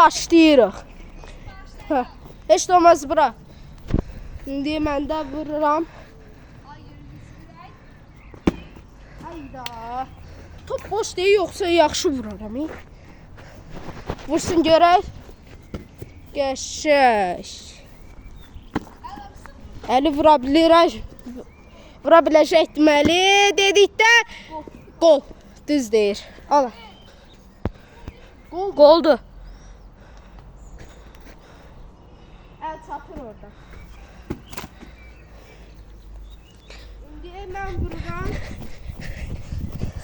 başlayırıq. Hə, heç də olmaz bura. İndi mən də vururam. Hayda. Top boş deyil, yoxsa yaxşı vuraram. Vursun görək. Qəşəng. Əli vura biləcək deməli. Dedikdə gol. Düz deyir. Al. Goldur. Əl çatır orada. İndi mən vururam.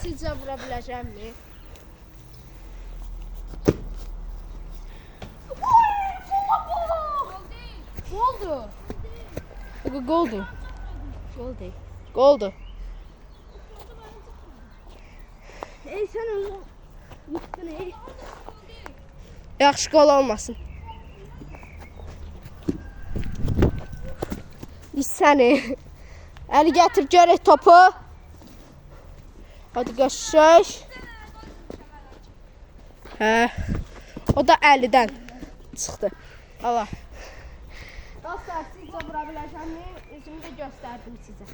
Sizcə vura biləcəmmi? Goldur. Goldur. Goldur. Goldur. Ey sen onu yıktın ey. Yaxşı gol olmasın. Səni. Əli gətir görək topu. Hadi qəşəng. Hə. O da əlidən çıxdı. Allah. Dostlar, sizcə vura biləcəmmi? Özümü də göstərdim sizə.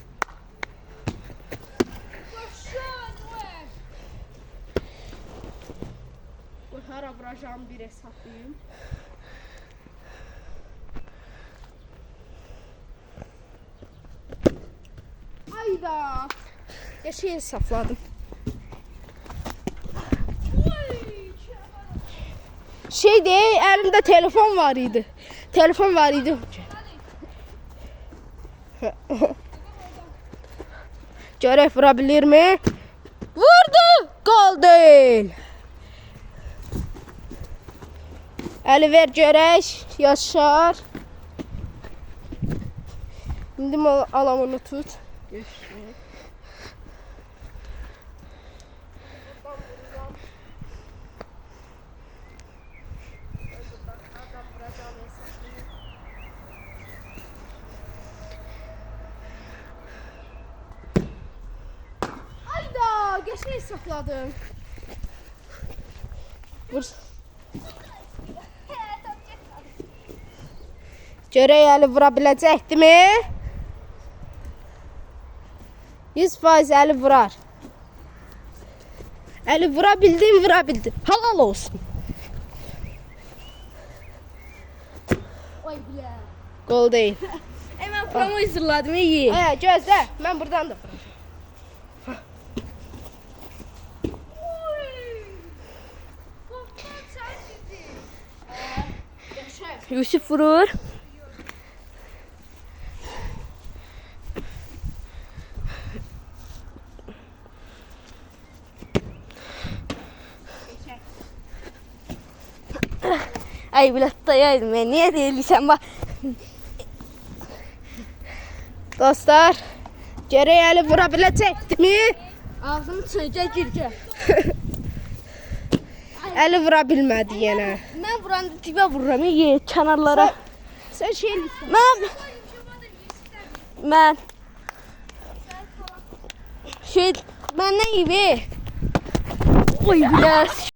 Hara vuracağım bir hesablayayım. Ayda. Yaşayı hesabladım. Şey değil, elimde telefon var idi. Telefon var idi. Görək vurabilir mi? Vurdu! Gol değil. Əli ver görək. Yaşar. İndi alamını tut. Ayda, geçmeyi sakladım. Vur. Görək Əli vura biləcəkdimi? 100% Əli vurar. Əli vura bildim. Halal olsun. Oy bilə. Gol deyil. Mən promo izlədim, iyi. Gözlə, mən buradan da vuracağım. Yusuf vurur. Ay biraz dayaydım ben. Niye değilsen bak. Dostlar, görək Əli vura biləcəkdimi? Ağzımı çöncə girəcək. Əli vura bilmədi yenə. Mən vuranda dibə vururam, iyi kənarlara. Sən şey eləyirsən. Mən şey, mən nə iyi? Oy biraz.